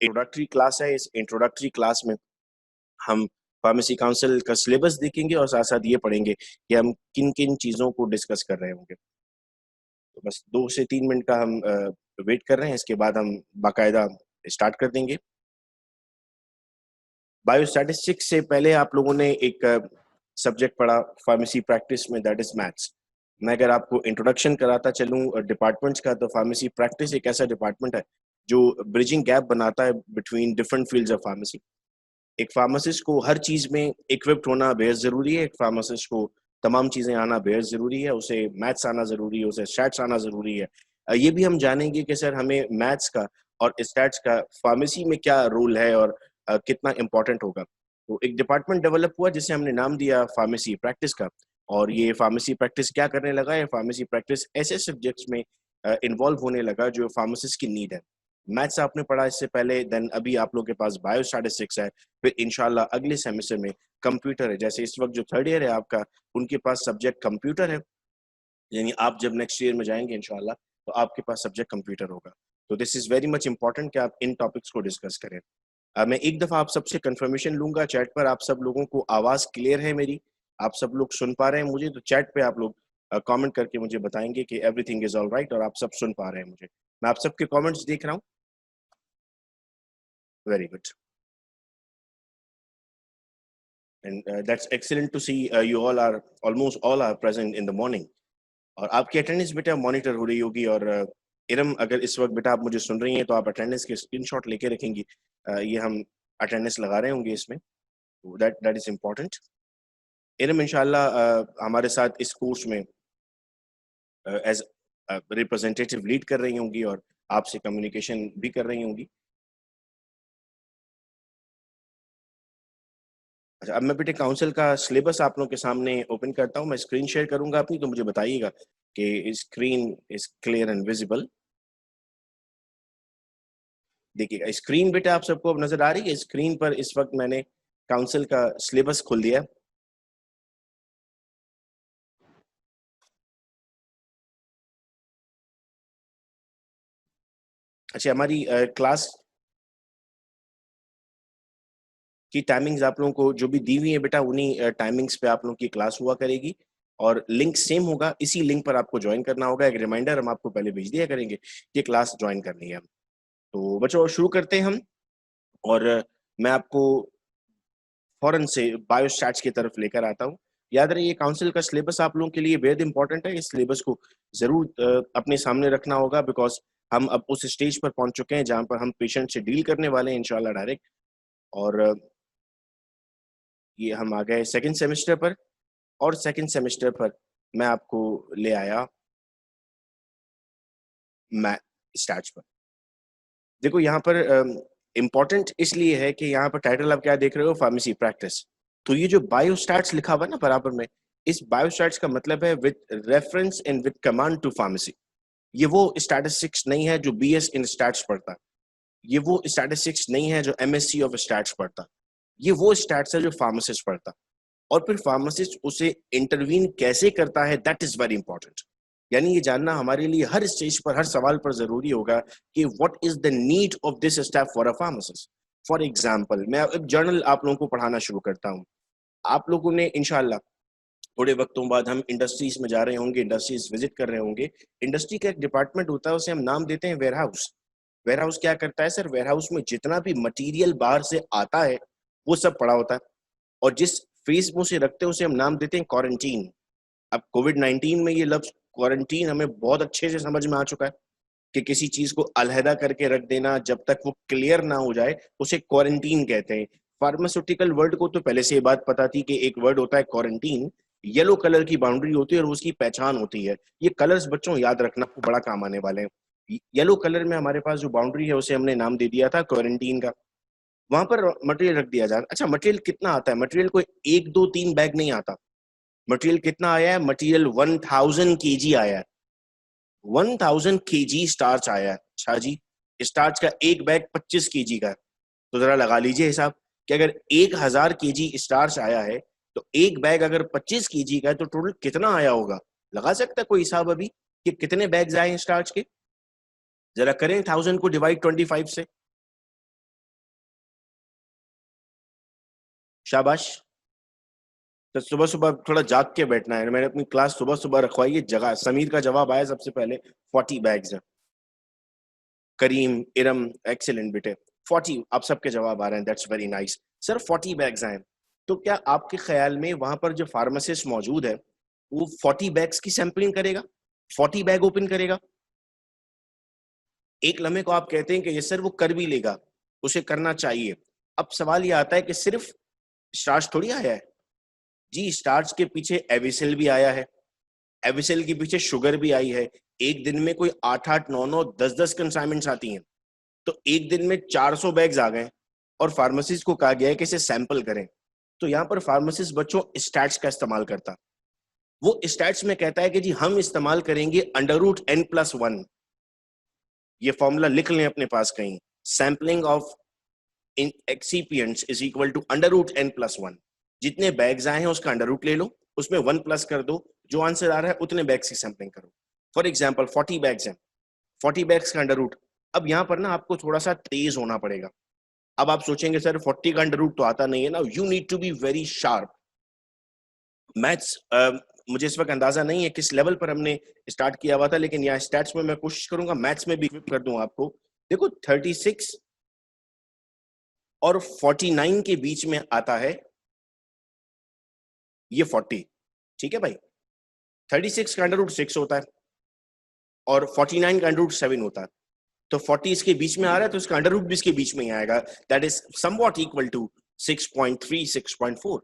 Introductory class है। इस introductory class में हम फार्मेसी काउंसिल का सिलेबस देखेंगे और साथ साथ ये पढ़ेंगे कि हम किन किन चीज़ों को डिस्कस कर रहे होंगे। तो बस 2 से 3 मिनट का हम वेट कर रहे हैं, इसके बाद हम बाकायदा स्टार्ट कर देंगे। बायोस्टैटिस्टिक्स से पहले आप लोगों ने एक सब्जेक्ट पढ़ा फार्मेसी प्रैक्टिस में, दैट इज मैथ्स। मैं अगर आपको इंट्रोडक्शन कराता चलूँ डिपार्टमेंट्स का, तो फार्मेसी प्रैक्टिस एक ऐसा डिपार्टमेंट है जो ब्रिजिंग गैप बनाता है between different fields of pharmacy. एक फार्मासिस्ट को हर चीज़ में इक्विप्ड होना बेहद ज़रूरी है। एक फार्मासिस्ट को तमाम चीज़ें आना बेहद ज़रूरी है। उसे मैथ्स आना ज़रूरी है, उसे स्टैट्स आना ज़रूरी है। ये भी हम जानेंगे कि सर हमें मैथ्स का और स्टैट्स का फार्मेसी में क्या रोल है और कितना इम्पोर्टेंट होगा। तो एक डिपार्टमेंट डेवलप हुआ जिसे हमने नाम दिया फार्मेसी प्रैक्टिस का। और ये फार्मेसी प्रैक्टिस क्या करने लगा है? फार्मेसी प्रैक्टिस ऐसे सब्जेक्ट्स में इन्वॉल्व होने लगा जो फार्मासिस्ट की नीड है। मैथ्स आपने पढ़ा इससे पहले, देन अभी आप लोगों के पास बायोस्टैटिस्टिक्स है, फिर इंशाल्लाह अगले सेमेस्टर में कंप्यूटर है। जैसे इस वक्त जो थर्ड ईयर है आपका, उनके पास सब्जेक्ट कंप्यूटर है, यानी आप जब नेक्स्ट ईयर में जाएंगे इंशाल्लाह तो आपके पास सब्जेक्ट कंप्यूटर होगा। तो this is very much important कि आप इन टॉपिक्स को डिस्कस करें। मैं एक दफा आप सबसे कंफर्मेशन लूंगा चैट पर, आप सब लोगों को आवाज क्लियर है मेरी? आप सब लोग सुन पा रहे हैं मुझे? तो चैट पे आप लोग कमेंट करके मुझे बताएंगे कि एवरीथिंग इज ऑल राइट और आप सब सुन पा रहे हैं मुझे। मैं आप सबके कमेंट्स देख रहा हूँ। Very good. And that's excellent to see you all are almost all are present in the morning। और आपकी अटेंडेंस बेटा मॉनिटर हो रही होगी। और इरम, अगर इस वक्त बेटा आप मुझे सुन रही हैं तो आप अटेंडेंस के स्क्रीनशॉट लेके रखेंगी। ये हम अटेंडेंस लगा रहे होंगे इसमें, तो दैट इज इम्पोर्टेंट। इरम इंशाल्लाह हमारे साथ इस कोर्स में एज रिप्रेजेंटेटिव लीड कर रही होंगी और आपसे कम्युनिकेशन भी कर रही होंगी। अच्छा, अब मैं बेटे काउंसिल का सिलेबस आप लोगों के सामने ओपन करता हूँ। मैं स्क्रीन शेयर करूंगा अपनी, तो मुझे बताइएगा कि screen is clear and visible. देखिएगा स्क्रीन बेटा आप सबको अब नजर आ रही है? स्क्रीन पर इस वक्त मैंने काउंसिल का सिलेबस खोल दिया। अच्छा, हमारी क्लास की टाइमिंग्स आप लोगों को जो भी दी हुई है बेटा, उन्हीं टाइमिंग्स पे आप लोगों की क्लास हुआ करेगी और लिंक सेम होगा। इसी लिंक पर आपको ज्वाइन करना होगा। एक रिमाइंडर हम आपको पहले भेज दिया करेंगे कि क्लास ज्वाइन करनी है। तो बच्चों शुरू करते हैं हम। और मैं आपको फौरन से बायोस्टैट्स की तरफ लेकर आता हूँ। याद रहे, ये काउंसिल का सिलेबस आप लोगों के लिए बेहद इंपॉर्टेंट है। इस सिलेबस को जरूर अपने सामने रखना होगा, बिकॉज हम अब उस स्टेज पर पहुंच चुके हैं जहां पर हम पेशेंट से डील करने वाले हैं इंशाल्लाह डायरेक्ट। और ये हम आ गए सेकंड सेमेस्टर पर। और सेकंड सेमेस्टर पर मैं आपको ले आया मैं स्टैट्स पर। देखो यहाँ पर इम्पोर्टेंट इसलिए है कि यहाँ पर टाइटल आप क्या देख रहे हो? Pharmacy practice. तो ये जो बायोस्टैट्स लिखा हुआ है ना बराबर में, इस बायोस्टैट्स का मतलब है with reference and with command to pharmacy. ये वो स्टैटिस्टिक्स नहीं है जो बीएस इन स्टैट्स पढ़ता। ये वो स्टैटिस्टिक्स नहीं है जो एमएससी ऑफ स्टैट्स पढ़ता। ये वो स्टैट्स है जो फार्मासिस्ट पढ़ता। और फिर फार्मासिस्ट उसे इंटरवीन कैसे करता है, दैट इज वेरी इंपॉर्टेंट। यानी ये जानना हमारे लिए हर स्टेज पर, हर सवाल पर जरूरी होगा कि what is the need of this step for a pharmacist. For example, मैं एक जर्नल आप लोगों को पढ़ाना शुरू करता हूँ। आप लोगों ने इंशाल्लाह थोड़े वक्तों बाद हम इंडस्ट्रीज में जा रहे होंगे, इंडस्ट्रीज विजिट कर रहे होंगे। इंडस्ट्री का एक डिपार्टमेंट होता है, उसे हम नाम देते हैं वेयर हाउस। वेयर हाउस क्या करता है सर? वेयर हाउस में जितना भी मटेरियल बाहर से आता है वो सब पड़ा होता है। और जिस फेस में उसे रखते हैं उसे हम नाम देते हैं क्वारंटीन। अब कोविड-19 में ये लफ्ज क्वारंटीन हमें बहुत अच्छे से समझ में आ चुका है कि किसी चीज को अलहदा करके रख देना जब तक वो क्लियर ना हो जाए, उसे क्वारंटीन कहते हैं। फार्मास्यूटिकल वर्ड को तो पहले से ये बात पता थी कि एक वर्ड होता है क्वारंटीन, येलो कलर की बाउंड्री होती है और उसकी पहचान होती है। ये कलर्स बच्चों याद रखना आपको बड़ा काम आने वाले हैं। येलो कलर में हमारे पास जो बाउंड्री है उसे हमने नाम दे दिया था क्वारंटीन का। वहां पर मटेरियल रख दिया जाता। अच्छा, मटेरियल कितना आता है? मटेरियल कोई 1 2 3 बैग नहीं आता। मटेरियल कितना आया है? मटेरियल 1000 kg आया है। 1000 kg स्टार्च आया है। अच्छा जी, स्टार्च का एक बैग 25 kg का है। तो जरा लगा लीजिए हिसाब कि अगर 1000 kg स्टार्च आया है तो एक बैग अगर 25 kg का है तो टोटल कितना आया होगा? लगा सकता है कोई हिसाब अभी कि कितने बैग्स आए हैं स्टार्च के? जरा करें 1000 को डिवाइड 25 से। शाबाश। तो सुबह सुबह थोड़ा जाग के बैठना है। मैंने अपनी क्लास सुबह सुबह रखवाई है। जगह समीर का जवाब आया सबसे पहले 40 बैग्स है। करीम, इरम, एक्सीलेंट बेटे। 40 आप सबके जवाब आ रहे हैं, that's very nice. Sir 40 bags आए, तो क्या आपके ख्याल में वहां पर जो फार्मासिस्ट मौजूद है वो 40 बैग्स की सैंपलिंग करेगा, 40 बैग ओपन करेगा? एक लम्हे को आप कहते हैं कि ये सर वो कर भी लेगा, उसे करना चाहिए। अब सवाल ये आता है कि सिर्फ स्टार्च थोड़ी आया है जी, स्टार्च के पीछे एविसेल भी आया है, एविसेल के पीछे शुगर भी आई है। एक दिन में कोई 8-8, 9-9, 10-10 कंसाइनमेंट्स आती हैं, तो एक दिन में 400 बैग्स आ गए और फार्मासिस्ट को कहा गया है कि इसे सैंपल करें। तो यहाँ पर फार्मासिस्ट बच्चों स्टैट्स का इस्तेमाल करता, वो स्टैट्स में कहता है कि जी हम इस्तेमाल करेंगे √n+1। ये फॉर्मूला लिख लें अपने पास कहीं, sampling of in excipients is equal to √n+1। जितने बैग्स आए हैं उसका अंडर रूट ले लो, उसमें 1 प्लस कर दो, जो आंसर आ रहा है उतने बैग्स की सैंपलिंग करो। फॉर एग्जांपल 40 बैग्स हैं, 40 बैग्स का अंडर रूट। अब यहाँ पर ना आपको थोड़ा सा तेज होना पड़ेगा। अब आप सोचेंगे सर 40 का अंडर रूट तो आता नहीं है ना, you need to be very sharp. Maths मुझे इस वक्त अंदाजा नहीं है किस लेवल पर हमने स्टार्ट किया हुआ था, लेकिन यहाँ स्टैट्स में मैं कोशिश करूंगा मैथ्स में भी इक्विप कर दूं आपको। देखो 36 और 49 के बीच में आता है ये 40, ठीक है भाई। 36 का अंडर रूट 6 होता है और 49 का अंडर रूट 7 होता है, तो 40 इसके बीच में आ रहा है तो इसका अंडर रूट भी इसके बीच में ही आएगा, that is somewhat equal to 6.3, 6.4।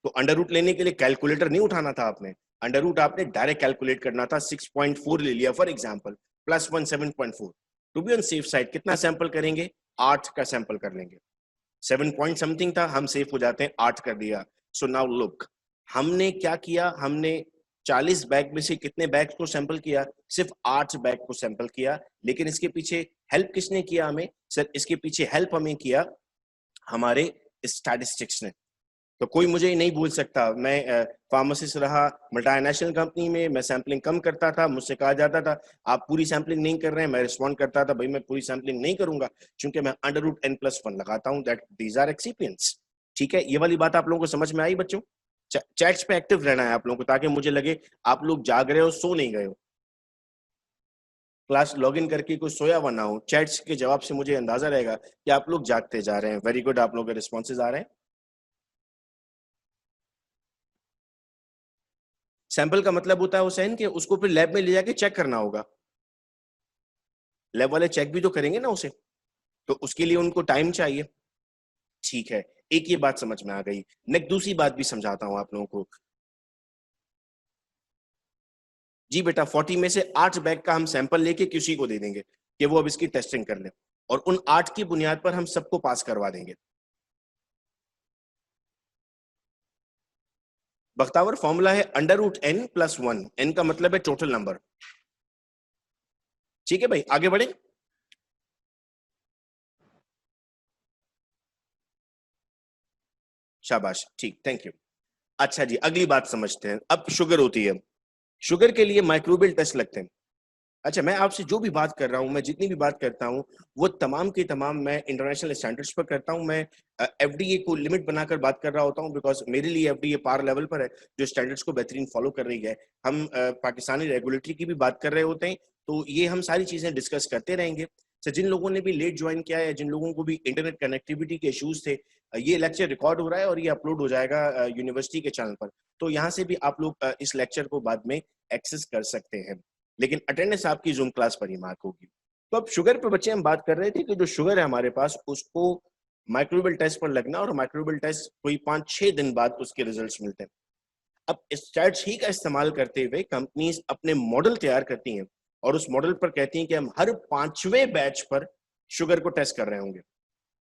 तो अंडर रूट लेने के लिए कैलकुलेटर नहीं उठाना था आपने, अंडर रूट आपने डायरेक्ट कैलकुलेट करना था। 6.4 ले लिया for example, +1 7.4। To be on safe side कितना सैंपल करेंगे, 8 का सैंपल कर लेंगे। 7 पॉइंट समथिंग था, हम सेफ हो जाते हैं, 8 कर दिया। सो नाउ लुक, हमने क्या किया, हमने 40 बैग में से कितने बैग को सैंपल किया, सिर्फ 8 बैग को सैंपल किया। लेकिन इसके पीछे हेल्प किसने किया हमें सर, इसके पीछे हेल्प हमें किया हमारे स्टैटिस्टिक्स ने। तो कोई मुझे नहीं भूल सकता, मैं फार्मासिस्ट रहा मल्टीनेशनल कंपनी में, मैं सैंपलिंग कम करता था, मुझसे कहा जाता था आप पूरी सैंपलिंग नहीं कर रहे हैं, मैं रिस्पॉन्ड करता था भाई मैं पूरी सैंपलिंग नहीं करूंगा क्योंकि मैं √n+1 लगाता हूं, दैट दीज आर एक्सिपिएंट्स। ठीक है, ये वाली बात आप लोगों को समझ में आई बच्चों? चैट्स पे एक्टिव रहना है आप लोगों को, ताकि मुझे लगे आप लोग जाग रहे हो, सो नहीं गए हो। क्लास लॉगिन करके कोई सोया हुआ ना हो, चैट्स के जवाब से मुझे अंदाजा रहेगा कि आप लोग जागते जा रहे हैं। वेरी गुड, आप लोगों के रिस्पॉन्सेज आ रहे हैं। सैंपल का मतलब होता है हुसैन कि उसको फिर लैब में ले जाके चेक करना होगा, लैब वाले चेक भी तो करेंगे ना उसे, तो उसके लिए उनको टाइम चाहिए। ठीक है, एक ये बात समझ में आ गई। नेक्स्ट दूसरी बात भी समझाता हूं आप लोगों को। जी बेटा, 40 में से 8 बैग का हम सैंपल लेके किसी को दे देंगे कि वो अब इसकी टेस्टिंग कर ले, और उन 8 की बुनियाद पर हम सबको पास करवा देंगे। बख्तावर फॉर्मूला है √n+1, n का मतलब है टोटल नंबर। ठीक है भाई, आगे बढ़े। शाबाश, ठीक, थैंक यू। अच्छा जी, अगली बात समझते हैं। अब शुगर होती है, शुगर के लिए माइक्रोबियल टेस्ट लगते हैं। अच्छा, मैं आपसे जो भी बात कर रहा हूँ, मैं जितनी भी बात करता हूँ, वो तमाम की तमाम मैं इंटरनेशनल स्टैंडर्ड्स पर करता हूँ। मैं एफडीए को लिमिट बनाकर बात कर रहा होता हूँ, बिकॉज मेरे लिए एफडीए पार लेवल पर है, जो स्टैंडर्ड्स को बेहतरीन फॉलो कर रही है। हम पाकिस्तानी रेगुलेटरी की भी बात कर रहे होते हैं, तो ये हम सारी चीजें डिस्कस करते रहेंगे। तो जिन लोगों ने भी लेट ज्वाइन किया है, जिन लोगों को भी इंटरनेट कनेक्टिविटी के इश्यूज थे, ये लेक्चर रिकॉर्ड हो रहा है और ये अपलोड हो जाएगा यूनिवर्सिटी के चैनल पर, तो यहाँ से भी आप लोग इस लेक्चर को बाद में एक्सेस कर सकते हैं, लेकिन अटेंडेंस आपकी जूम क्लास पर ही मार्क होगी। तो अब शुगर पे बच्चे हम बात कर रहे थे कि जो शुगर है हमारे पास, उसको माइक्रोबियल टेस्ट पर लगना, और माइक्रोबियल टेस्ट कोई 5-6 दिन बाद उसके रिजल्ट्स मिलते हैं। अब स्टैट्स ही का इस्तेमाल करते हुए कंपनीज अपने मॉडल तैयार करती हैं और उस मॉडल पर कहती हैं कि हम हर 5वें बैच पर शुगर को टेस्ट कर रहे होंगे।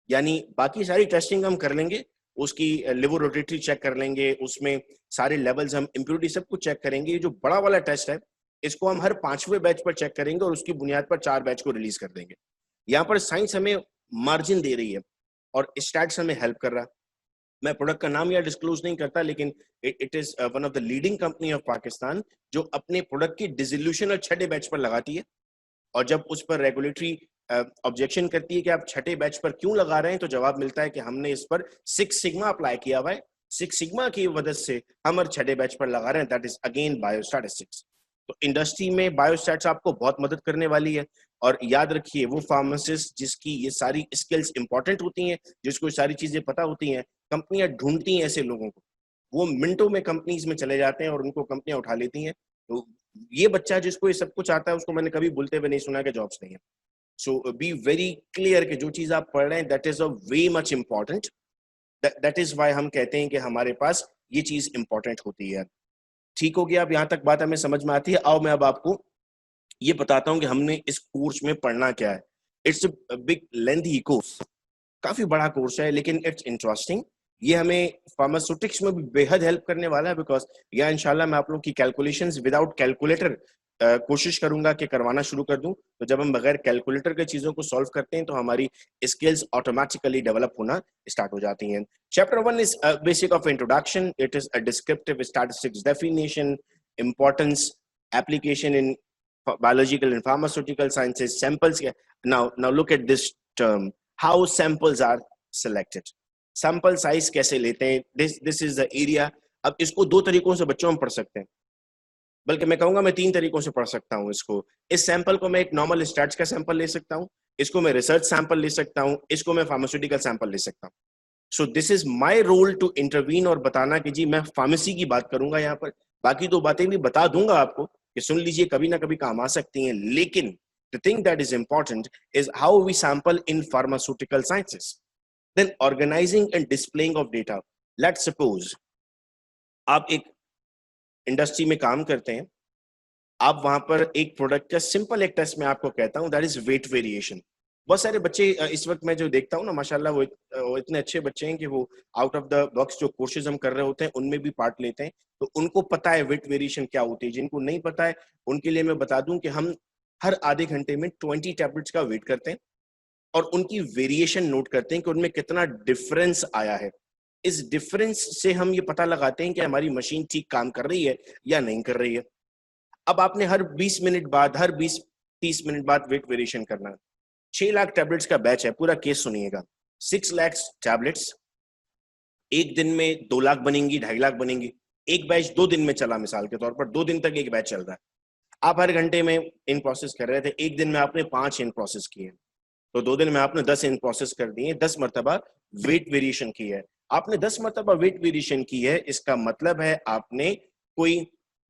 यानी बाकी सारी टेस्टिंग हम कर लेंगे, उसकी लिवर रोटेटरी चेक कर लेंगे, उसमें सारे लेवल्स हम इम्प्योरिटी सब कुछ चेक करेंगे। ये जो बड़ा वाला टेस्ट है, इसको हम हर 5वें बैच पर चेक करेंगे और उसकी बुनियाद पर 4 बैच को रिलीज कर देंगे। यहाँ पर साइंस हमें मार्जिन दे रही है और स्टैट्स हमें हेल्प कर रहा है। मैं प्रोडक्ट का नाम यहाँ डिस्क्लोज नहीं करता, लेकिन it is one of the leading company of Pakistan, जो अपने प्रोडक्ट की डिसोल्यूशन और 6ठे बैच पर लगाती है, और जब उस पर रेगुलेटरी ऑब्जेक्शन करती है कि आप छठे बैच पर क्यों लगा रहे हैं, तो जवाब मिलता है कि हमने इस पर 6 सिग्मा अप्लाई किया हुआ है, 6 सिग्मा की वजह से हम और छठे बैच पर लगा रहे हैं, दैट इज अगेन बायोस्टैटिस्टिक्स। तो इंडस्ट्री में बायोस्टैट्स आपको बहुत मदद करने वाली है। और याद रखिए, वो फार्मासिस्ट जिसकी ये सारी स्किल्स इंपॉर्टेंट होती हैं, जिसको ये सारी चीजें पता होती हैं, कंपनियां ढूंढती हैं ऐसे लोगों को, वो मिनटों में कंपनीज में चले जाते हैं और उनको कंपनियां उठा लेती हैं। तो ये बच्चा जिसको ये सब कुछ आता है, उसको मैंने कभी बोलते हुए नहीं सुना कि जॉब्स नहीं है। सो बी वेरी क्लियर कि जो चीज आप पढ़ रहे हैं that is a way much important, that is why हम कहते हैं कि हमारे पास ये चीज इंपॉर्टेंट होती है। ठीक हो गया, अब यहाँ तक बात हमें समझ में आती है। आओ मैं अब आपको ये बताता हूँ कि हमने इस कोर्स में पढ़ना क्या है। It's a big lengthy course, काफी बड़ा कोर्स है, लेकिन इट्स इंटरेस्टिंग। ये हमें फार्मास्यूटिक्स में भी बेहद हेल्प करने वाला है, बिकॉज या इंशाल्लाह मैं आप लोगों की कैलकुलेशंस विदाउट कैलकुलेटर कोशिश करूंगा कि करवाना शुरू कर दूं। तो जब हम बगैर कैलकुलेटर के चीजों को सॉल्व करते हैं तो हमारी स्किल्स ऑटोमेटिकली डेवलप होना स्टार्ट हो जाती हैं। Chapter 1 is basic of introduction, it is a descriptive statistics definition, importance, application in biological and pharmaceutical sciences, samples. Now look at this term, how samples are selected, sample size कैसे लेते हैं, this is the area। अब इसको दो तरीकों से बच्चों में पढ़ सकते हैं, बल्कि मैं कहूंगा मैं 3 तरीकों से पढ़ सकता हूं इसको। इस सैंपल को मैं एक नॉर्मल स्टैट्स का सैंपल ले सकता हूं, इसको मैं रिसर्च सैंपल ले सकता हूं, इसको मैं फार्मास्यूटिकल सैंपल ले सकता हूं। So this is my role to intervene और बताना कि जी मैं फार्मेसी की बात करूंगा यहाँ पर, बाकी 2 बातें भी बता दूंगा आपको कि सुन लीजिए, कभी ना कभी काम आ सकती हैं। लेकिन the thing that is important is how we sample in pharmaceutical sciences, then organizing and displaying of data। Let's suppose आप एक इंडस्ट्री में काम करते हैं, आप वहां पर एक प्रोडक्ट का सिंपल एक टेस्ट में आपको कहता हूं, दैट इज वेट वेरिएशन। बहुत सारे बच्चे इस वक्त मैं जो देखता हूँ ना, माशाल्लाह वो इतने अच्छे बच्चे हैं कि वो आउट ऑफ द बॉक्स जो कोर्सेज हम कर रहे होते हैं उनमें भी पार्ट लेते हैं, तो उनको पता है वेट वेरिएशन क्या होती है। जिनको नहीं पता है उनके लिए मैं बता दूं कि हम हर आधे घंटे में 20 टैबलेट्स का वेट करते हैं और उनकी वेरिएशन नोट करते हैं कि उनमें कितना डिफरेंस आया है। इस डिफरेंस से हम ये पता लगाते हैं कि हमारी मशीन ठीक काम कर रही है या नहीं कर रही है। अब आपने हर 20 मिनट बाद, हर 20-30 मिनट बाद वेट वेरिएशन करना है। 6 लाख टैबलेट्स का बैच है, पूरा केस सुनिएगा। 6 लाख टैबलेट्स, एक दिन में 2 लाख बनेंगी, 2.5 लाख बनेंगी। एक बैच 2 दिन में चला, मिसाल के तौर पर 2 दिन तक एक बैच चल रहा है। आप हर घंटे में इन प्रोसेस कर रहे थे, एक दिन में आपने 5 इन प्रोसेस किए, तो 2 दिन में आपने 10 इन प्रोसेस कर दिए, 10 मरतबा वेट वेरिएशन की है। आपने 10 मरतबा वेट वेरिएशन की है, इसका मतलब है आपने कोई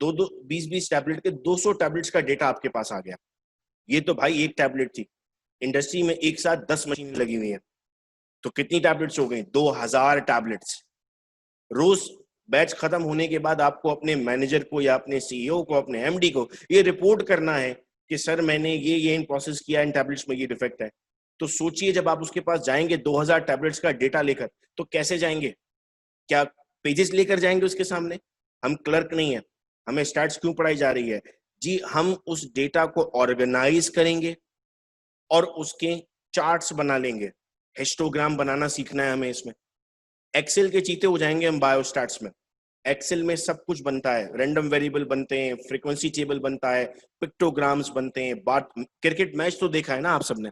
20-20 टैबलेट के 200 टैबलेट्स का डेटा आपके पास आ गया। ये तो भाई एक टैबलेट थी, इंडस्ट्री में एक साथ 10 मशीनें लगी हुई हैं, तो कितनी टैबलेट्स हो गई? 2000 टैबलेट्स। रोज बैच खत्म होने के बाद आपको अपने मैनेजर को या अपने सीईओ को, अपने एमडी को ये रिपोर्ट करना है कि सर मैंने ये इन प्रोसेस किया, इन टैबलेट्स में ये डिफेक्ट है। तो सोचिए जब आप उसके पास जाएंगे 2000 टैबलेट्स का डेटा लेकर, तो कैसे जाएंगे? क्या पेजेस लेकर जाएंगे उसके सामने? हम क्लर्क नहीं है, हमें स्टैट्स क्यों पढ़ाई जा रही है जी? हम उस डेटा को ऑर्गेनाइज करेंगे और उसके चार्ट्स बना लेंगे। हिस्टोग्राम बनाना सीखना है हमें इसमें। एक्सेल के चीते हो जाएंगे हम बायोस्टैट्स में। एक्सेल में सब कुछ बनता है, रैंडम वेरिएबल बनते हैं, फ्रीक्वेंसी टेबल बनता है, पिक्टोग्राम्स बनते हैं। बात क्रिकेट मैच तो देखा है ना आप सबने?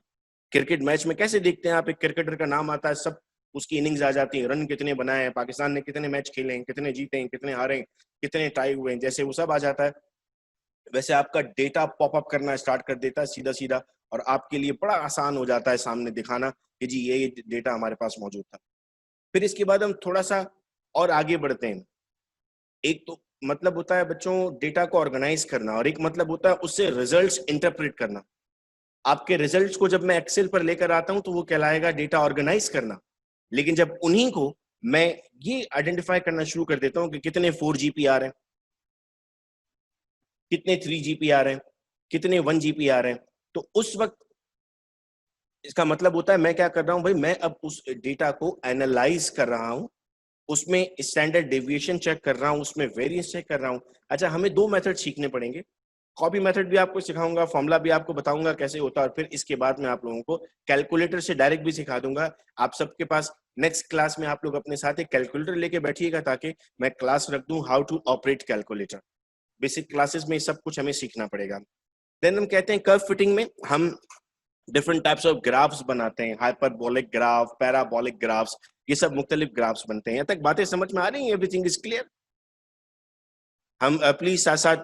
क्रिकेट मैच में कैसे देखते हैं आप? एक क्रिकेटर का नाम आता है, सब उसकी इनिंग्स आ जाती है, रन कितने बनाए हैं, पाकिस्तान ने कितने मैच खेले हैं, कितने जीते हैं, कितने हारे हैं, कितने टाई हुए हैं, जैसे वो सब आ जाता है। वैसे आपका डेटा पॉपअप करना स्टार्ट कर देता है सीधा सीधा, और आपके लिए बड़ा आसान हो जाता है सामने दिखाना कि जी ये डेटा हमारे पास मौजूद था। फिर इसके बाद हम थोड़ा सा और आगे बढ़ते हैं। एक तो मतलब होता है बच्चों डेटा को ऑर्गेनाइज करना, और एक मतलब होता है उससे रिजल्ट्स इंटरप्रेट करना। आपके रिजल्ट्स को जब मैं एक्सेल पर लेकर आता हूं तो वो कहलाएगा डेटा ऑर्गेनाइज करना। लेकिन जब उन्हीं को मैं ये आइडेंटिफाई करना शुरू कर देता हूं कि कितने 4 GP आ रहे हैं, कितने 3 GP आ रहे हैं, कितने 1 GP आ रहे हैं, तो उस वक्त इसका मतलब होता है मैं क्या कर रहा हूं भाई, मैं अब उस डेटा को एनालाइज कर रहा हूं, उसमें स्टैंडर्ड डेविएशन चेक कर रहा हूं, उसमें वेरिएंस चेक कर रहा हूं। अच्छा, हमें 2 मेथड सीखने पड़ेंगे। कॉपी मेथड भी आपको सिखाऊंगा, फॉर्मूला भी आपको बताऊंगा कैसे होता है, और फिर इसके बाद में आप लोगों को कैलकुलेटर से डायरेक्ट भी सिखा दूंगा। आप सबके पास नेक्स्ट क्लास में आप लोग अपने साथ एक कैलकुलेटर लेके बैठिएगा ताकि मैं क्लास रख दूं how to operate calculator. Basic classes में सब कुछ हमें सीखना पड़ेगा। देन हम कहते हैं कर्व फिटिंग में हम डिफरेंट टाइप्स ऑफ ग्राफ्स बनाते हैं, हाइपरबोलिक ग्राफ, पैराबोलिक ग्राफ्स, ये सब मुख्तलिफ ग्राफ्स बनते हैं। यहाँ तक बातें समझ में आ रही हैं? Everything is clear? हम प्लीज साथ साथ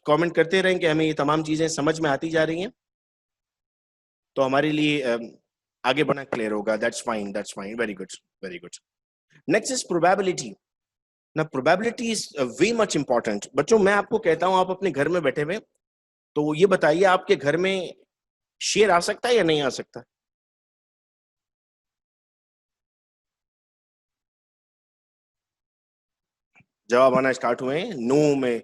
कमेंट करते रहें कि हमें ये तमाम चीजें समझ में आती जा रही हैं, तो हमारे लिए आगे बढ़ना क्लियर होगा। That's fine, very good, very good. Next is probability. ना probability is way much important. बच्चों मैं आपको कहता हूं, आप अपने घर में बैठे हुए, तो ये बताइए आपके घर में शेर आ सकता है या नहीं आ सकता? जवाब आना स्टार्ट हुए हैं नो में।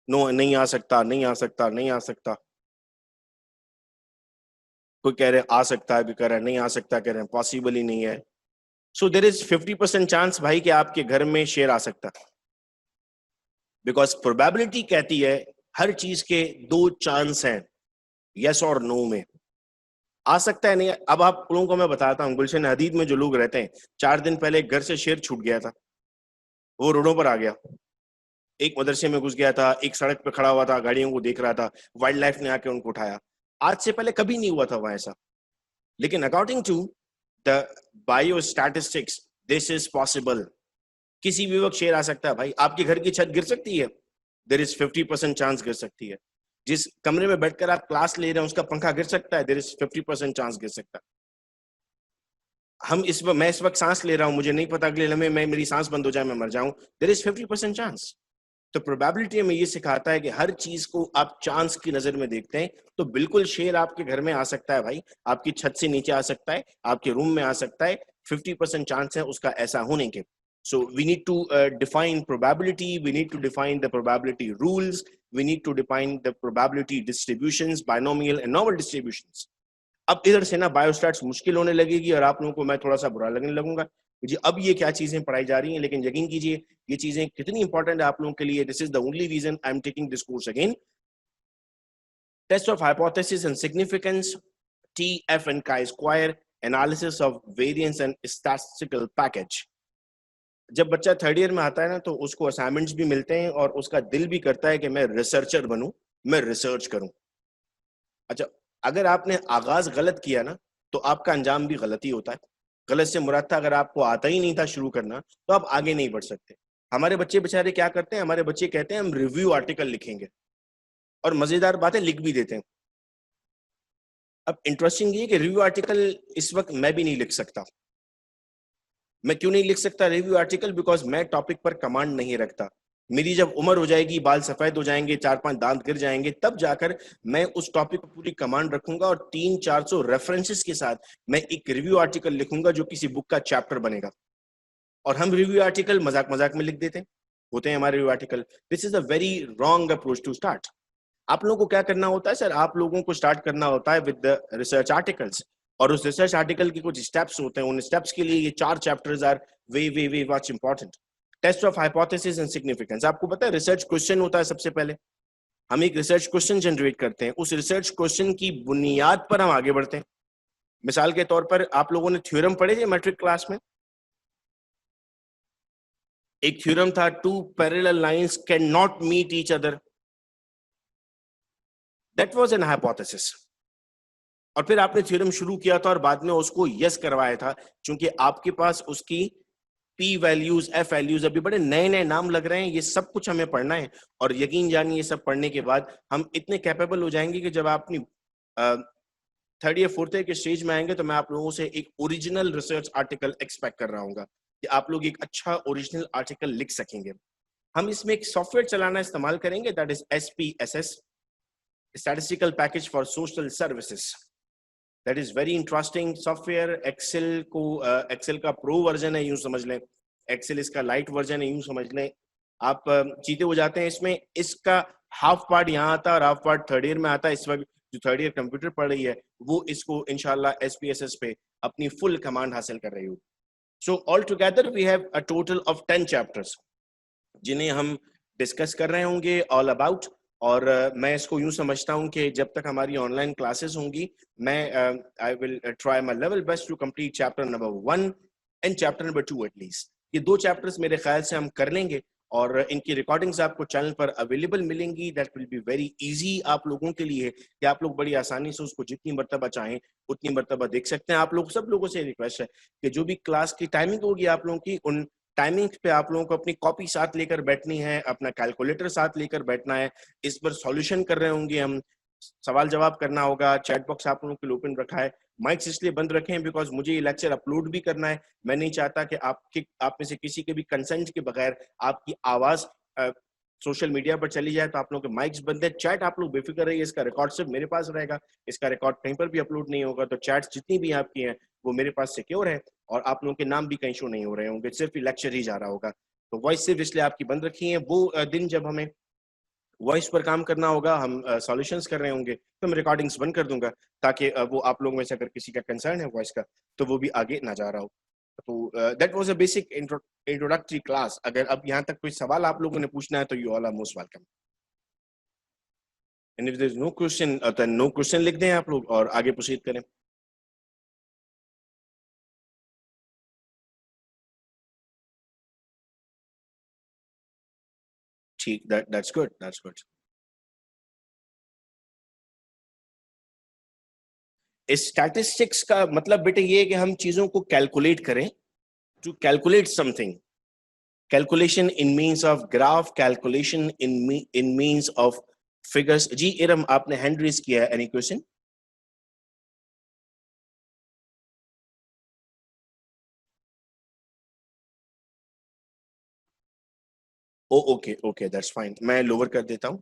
नो, नहीं आ सकता, नहीं आ सकता, नहीं आ सकता। कोई कह रहे आ सकता है, भी कह रहा है नहीं आ सकता, कह रहे हैं पॉसिबल ही नहीं है। सो देर इज 50% चांस भाई कि आपके घर में शेर आ सकता है, बिकॉज प्रोबेबिलिटी कहती है हर चीज के दो चांस हैं, यस और नो में। आ सकता है नहीं। अब आप लोगों को मैं बताता हूँ, गुलशन हदीद में जो लोग रहते हैं, 4 दिन पहले एक घर से शेर छूट गया था, वो रोडों पर आ गया, एक मदरसे में घुस गया था, एक सड़क पे खड़ा हुआ था, गाड़ियों को देख रहा था, वाइल्ड लाइफ ने आके उनको उठाया। आज से पहले कभी नहीं हुआ था वहां ऐसा। लेकिन according to the bio statistics this is possible. किसी भी वक्त शेर आ सकता है भाई। आपके घर की छत गिर सकती है, देर इज 50% चांस गिर सकती है। जिस कमरे में बैठकर आप क्लास ले रहे हैं उसका पंखा गिर सकता है, देर इज 50% चांस गिर सकता है। मैं इस वक्त सांस ले रहा हूं, मुझे नहीं पता अगले लम्हे में मेरी सांस बंद हो जाए, मैं मर जाऊं, देर इज 50% चांस। तो प्रोबेबिलिटी हमें ये सिखाता है कि हर चीज को आप चांस की नजर में देखते हैं। तो बिल्कुल शेर आपके घर में आ सकता है भाई, आपकी छत से नीचे आ सकता है, आपके रूम में आ सकता है, 50% चांस है उसका ऐसा होने के। So we need to define probability, we need to define the probability rules, we need to define the probability distributions, binomial and normal distributions. अब इधर से ना बायोस्टैट्स मुश्किल होने लगेगी और आप लोगों को मैं थोड़ा सा बुरा लगने लगूंगा जी अब ये क्या चीजें पढ़ाई जा रही हैं, लेकिन यकीन कीजिए ये चीजें कितनी इंपॉर्टेंट है आप लोगों के लिए। This is the only reason I am taking this course again. Test of hypothesis and significance, TF and chi-square, analysis of variance and statistical package. जब बच्चा 3rd ईयर में आता है ना, तो उसको असाइनमेंट्स भी मिलते हैं और उसका दिल भी करता है कि मैं रिसर्चर बनूं, मैं रिसर्च करूं। अच्छा, अगर आपने आगाज गलत किया ना, तो आपका अंजाम भी गलत ही होता है। गलत से मुराद था अगर आपको आता ही नहीं था शुरू करना, तो आप आगे नहीं बढ़ सकते। हमारे बच्चे बेचारे क्या करते हैं, हमारे बच्चे कहते हैं हम रिव्यू आर्टिकल लिखेंगे, और मजेदार बातें लिख भी देते हैं। अब इंटरेस्टिंग ये कि रिव्यू आर्टिकल इस वक्त मैं भी नहीं लिख सकता। मैं क्यों नहीं लिख सकता रिव्यू आर्टिकल? बिकॉज मैं टॉपिक पर कमांड नहीं रखता। मेरी जब उम्र हो जाएगी, बाल सफेद हो जाएंगे, 4-5 दांत गिर जाएंगे, तब जाकर मैं उस टॉपिक पर पूरी कमांड रखूंगा और 300-400 रेफरेंसेस के साथ मैं एक रिव्यू आर्टिकल लिखूंगा जो किसी बुक का चैप्टर बनेगा। और हम रिव्यू आर्टिकल मजाक मजाक में लिख देते होते हैं हमारे review article. This is a very wrong approach to start. आप लोगों को क्या करना होता है सर, आप लोगों को स्टार्ट करना होता है विद द रिसर्च आर्टिकल्स, और उस रिसर्च आर्टिकल के कुछ स्टेप्स होते हैं। उन स्टेप्स के लिए ये 4 chapters are way much important. Test of hypothesis and significance. आपको पता है रिसर्च क्वेश्चन होता है। सबसे पहले हम एक रिसर्च क्वेश्चन जनरेट करते हैं, उस रिसर्च क्वेश्चन की बुनियाद पर हम आगे बढ़ते हैं। मिसाल के तौर पर आप लोगों ने थ्योरम पढ़े थे मैट्रिक क्लास में। एक थ्योरम था, 2 parallel lines can not meet each other. That was an hypothesis. और फिर आपने थ्योरम शुरू किया था और बाद में उसको यस करवाया था, क्योंकि आपके पास उसकी पी वैल्यूज, एफ वैल्यूज, अभी बड़े नए नए नाम लग रहे हैं। ये सब कुछ हमें पढ़ना है, और यकीन जानिए ये सब पढ़ने के बाद हम इतने कैपेबल हो जाएंगे कि जब आप अपनी 3rd या 4th ईयर के स्टेज में आएंगे, तो मैं आप लोगों से एक ओरिजिनल रिसर्च आर्टिकल एक्सपेक्ट कर रहा हूँ कि आप लोग एक अच्छा ओरिजिनल आर्टिकल लिख सकेंगे। हम इसमें एक सॉफ्टवेयर चलाना इस्तेमाल करेंगे, that is SPSS, statistical package for social services. That is very interesting software. Excel को एक्सेल का प्रो वर्जन है यूं समझ लें, एक्सेल इसका लाइट वर्जन है यूं समझ लें। आप चीते हो जाते हैं इसमें। इसका हाफ पार्ट यहाँ आता है और हाफ पार्ट 3rd ईयर में आता है। इस वक्त जो 3rd ईयर कंप्यूटर पढ़ रही है वो इसको इंशाल्लाह SPSS पे अपनी फुल कमांड हासिल कर रही होगी। So all together we have a total of 10 chapters जिन्हें हम डिस्कस कर रहे होंगे ऑल अबाउट। और मैं इसको यूं समझता हूं कि जब तक हमारी ऑनलाइन क्लासेस होंगी, मैं I will try my level best to complete chapter number 1 and chapter number 2 at least. ये 2 चैप्टर्स मेरे ख्याल से हम कर लेंगे, और इनकी रिकॉर्डिंग्स आपको चैनल पर अवेलेबल मिलेंगी। That will be very easy आप लोगों के लिए कि आप लोग बड़ी आसानी से उसको जितनी मर्तबा चाहें उतनी मर्तबा देख सकते हैं। आप लोग सब लोगों से रिक्वेस्ट है कि जो भी क्लास की टाइमिंग होगी आप लोगों की, उन टाइमिंग पे आप लोगों को अपनी कॉपी साथ लेकर बैठनी है, अपना कैलकुलेटर साथ लेकर बैठना है। इस पर सॉल्यूशन कर रहे होंगे हम, सवाल जवाब करना होगा। चैट बॉक्स आप लोगों के लिए ओपन रखा है। माइक्स इसलिए बंद रखे हैं बिकॉज मुझे ये लेक्चर अपलोड भी करना है। मैं नहीं चाहता कि आप में से किसी के भी कंसेंट के बगैर आपकी आवाज सोशल मीडिया पर चली जाए। तो आप लोगों के माइक्स बंद है। चैट आप लोग बेफिक्र रहिए, इसका रिकॉर्ड सिर्फ मेरे पास रहेगा, इसका रिकॉर्ड कहीं पर भी अपलोड नहीं होगा। तो चैट्स जितनी भी आपकी हैं वो मेरे पास सिक्योर है और आप लोगों के नाम भी कहीं शो नहीं हो रहे होंगे, सिर्फ लेक्चर ही जा रहा होगा। तो वॉइस सिर्फ इसलिए आपकी बंद रखी है। वो दिन जब हमें वॉइस पर काम करना होगा, हम सॉल्यूशंस कर रहे होंगे, तो मैं रिकॉर्डिंग्स बंद कर दूंगा ताकि वो आप लोगों में से अगर किसी का कंसर्न है वॉइस का तो वो भी आगे ना जा रहा हो। तो that was a basic introductory class. अगर अब यहाँ तक कोई सवाल आप लोगों ने पूछना है तो you all are most welcome. And if there is no question तो नो क्वेश्चन लिख दें आप लोग और आगे प्रोसीड करें। ठीक, that's good, that's good. Statistics का मतलब बेटे ये है कि हम चीजों को कैलकुलेट करें, to calculate something. Calculation in means of graph, calculation in means of figures। जी इरम, आपने हैंड रेज किया है, any question? Oh okay okay, that's fine, मैं लोअर कर देता हूं।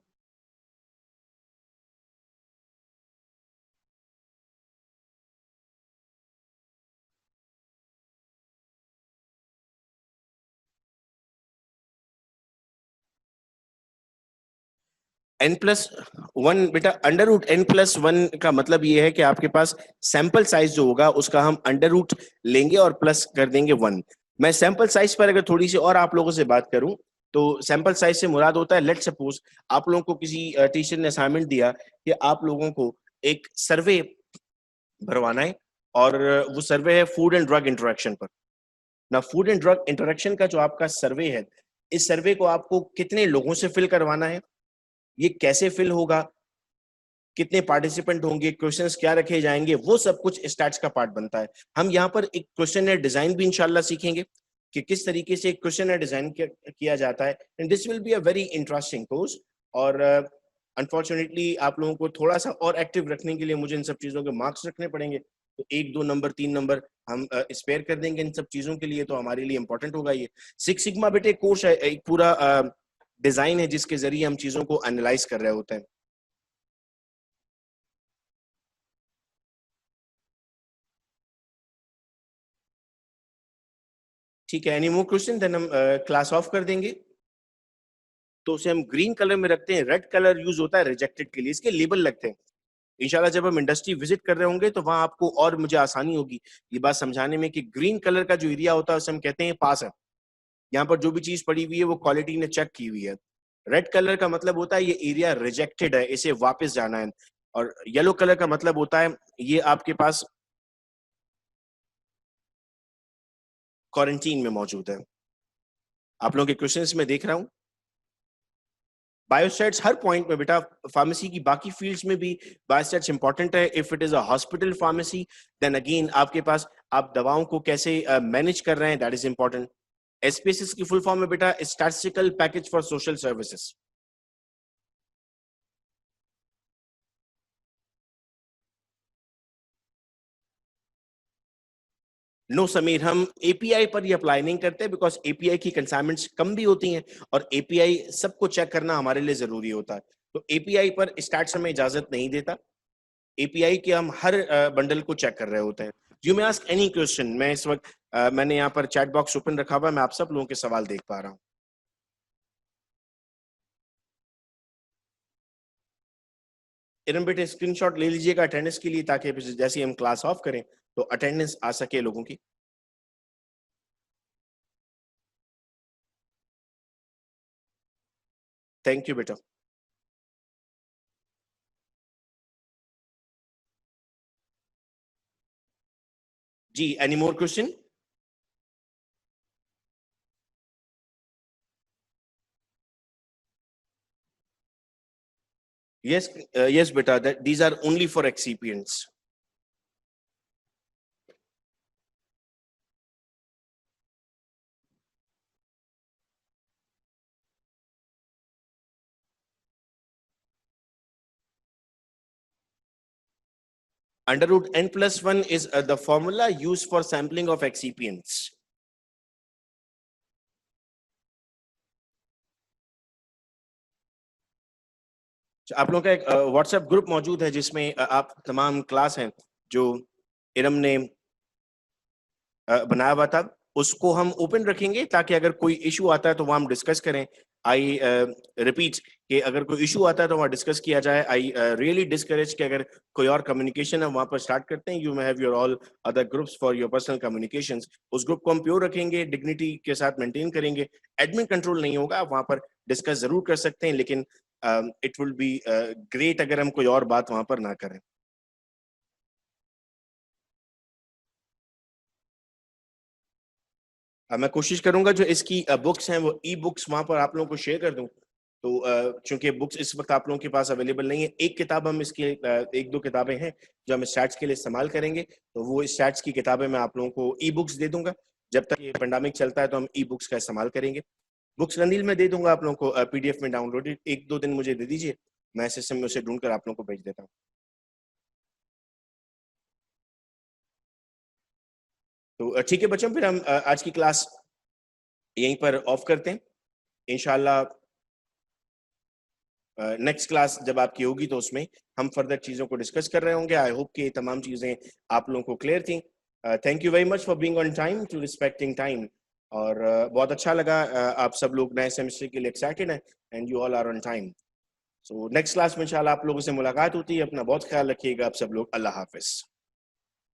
n+1 बेटा, अंडर रूट n+1 का मतलब ये है कि आपके पास सैंपल साइज जो होगा उसका हम अंडर रूट लेंगे और प्लस कर देंगे 1। मैं सैंपल साइज पर अगर थोड़ी सी और आप लोगों से बात करूं तो सैंपल साइज से मुराद होता है, लेट सपोज आप लोगों को किसी टीचर ने असाइनमेंट दिया कि आप लोगों को एक सर्वे भरवाना है और वो सर्वे है फूड एंड ड्रग इंटरेक्शन पर। ना फूड एंड ड्रग इंटरेक्शन का जो आपका सर्वे है, इस सर्वे को आपको कितने लोगों से फिल करवाना है, ये कैसे फिल होगा, कितने पार्टिसिपेंट होंगे, क्वेश्चंस क्या रखे जाएंगे, वो सब कुछ स्टैट्स का पार्ट बनता है। हम यहाँ पर एक क्वेश्चन डिजाइन भी इंशाल्लाह सीखेंगे कि किस तरीके से एक क्वेश्चन डिजाइन किया जाता है। And this will be a very interesting course. और अनफॉर्चुनेटली आप लोगों को थोड़ा सा और एक्टिव रखने के लिए मुझे इन सब चीजों के मार्क्स रखने पड़ेंगे। तो 1 2 नंबर 3 नंबर हम स्पेयर कर देंगे इन सब चीजों के लिए, तो हमारे लिए इंपॉर्टेंट होगा ये। सिक्स सिग्मा बेटे कोर्स है, एक पूरा डिजाइन है जिसके जरिए हम चीजों को एनालाइज कर रहे होते हैं। ठीक है, एनी मोर क्वेश्चन, देन हम क्लास ऑफ कर देंगे। तो उसे हम ग्रीन कलर में रखते हैं। रेड कलर यूज होता है रिजेक्टेड के लिए, इसके लेबल लगते हैं। इंशाल्लाह जब हम इंडस्ट्री विजिट कर रहे होंगे तो वहां आपको और मुझे आसानी होगी ये बात समझाने में कि ग्रीन कलर का जो एरिया होता है उसे हम कहते हैं पास है। यहाँ पर जो भी चीज पड़ी हुई है वो क्वालिटी ने चेक की हुई है। रेड कलर का मतलब होता है ये एरिया रिजेक्टेड है, इसे वापस जाना है। और येलो कलर का मतलब होता है ये आपके पास क्वारंटीन में मौजूद है। आप लोगों के क्वेश्चंस में देख रहा हूँ। बायोस्टैट्स हर पॉइंट में बेटा, फार्मेसी की बाकी फील्ड्स में भी बायोस्टैट्स इंपॉर्टेंट है। If it is a hospital pharmacy then again आपके पास आप दवाओं को कैसे मैनेज कर रहे हैं, दैट इज इंपॉर्टेंट। एसपीएसएस की फुल फॉर्म है बेटा statistical package for social services. No Sameer, हम एपीआई पर ही अप्लाई नहीं करते बिकॉज एपीआई की कंसाइनमेंट्स कम भी होती हैं और एपीआई सबको चेक करना हमारे लिए जरूरी होता है। तो एपीआई पर स्टैट्स हमें इजाजत नहीं देता। एपीआई के हम हर बंडल को चेक कर रहे होते हैं। You may ask any question. मैं इस वक्त मैंने यहाँ पर चैट बॉक्स ओपन रखा हुआ है, मैं आप सब लोगों के सवाल देख पा रहा हूँ। इरम बेटे स्क्रीनशॉट ले लीजिएगा अटेंडेंस के लिए ताकि जैसे ही हम क्लास ऑफ करें तो अटेंडेंस आ सके लोगों की। थैंक यू बेटा। जी any more question? Yes, beta, that these are only for excipients. Under root n plus 1 is the formula used for sampling of excipients. आप लोगों का एक व्हाट्सएप ग्रुप मौजूद है जिसमें आप तमाम क्लास हैं जो इरम ने बनाया हुआ था, उसको हम ओपन रखेंगे ताकि अगर कोई इशू आता है तो वहाँ हम डिस्कस करें। आई रिपीट कि अगर कोई इशू आता है तो वहाँ डिस्कस किया जाए। आई रियली डिस्करेज कि अगर कोई और कम्युनिकेशन है वहाँ पर स्टार्ट करते हैं। You may have your all other groups for your personal communications. उस ग्रुप को हम प्योर रखेंगे, डिग्निटी के साथ मेंटेन करेंगे। एडमिन कंट्रोल नहीं होगा, आप वहाँ पर डिस्कस जरूर कर सकते हैं, लेकिन इट विल बी ग्रेट अगर हम कोई और बात वहाँ पर ना करें। मैं कोशिश करूंगा जो इसकी बुक्स हैं वो ई बुक्स वहां पर आप लोगों को शेयर कर दूं। तो चूंकि बुक्स इस वक्त आप लोगों के पास अवेलेबल नहीं है, एक किताब हम इसके एक दो किताबें हैं जो हम स्टैट्स के लिए इस्तेमाल करेंगे, तो वो स्टैट्स की किताबें मैं आप लोगों को ई बुक्स दे दूंगा। जब तक ये पेंडेमिक चलता है तो हम ई बुक्स का इस्तेमाल करेंगे। बुक्स रंदील में दे दूंगा आप लोगों को पीडीएफ में डाउनलोड, एक दो दिन मुझे दे दीजिए, मैं सिस्टम में उसे ढूंढ कर आप लोगों को भेज देता हूँ। तो ठीक है बच्चों, फिर हम आज की क्लास यहीं पर ऑफ करते हैं। इंशाल्लाह नेक्स्ट क्लास जब आपकी होगी तो उसमें हम फर्दर चीजों को डिस्कस कर रहे होंगे। आई होप कि तमाम चीजें आप लोगों को क्लियर थी। Thank you very much for being on time, to respecting time. और बहुत अच्छा लगा, आप सब लोग नए सेमेस्टर के लिए एक्साइटेड हैं and you all are on time. So next class में इंशाल्लाह आप लोगों से मुलाकात होती है। अपना बहुत ख्याल रखिएगा आप सब लोग। अल्लाह हाफिज।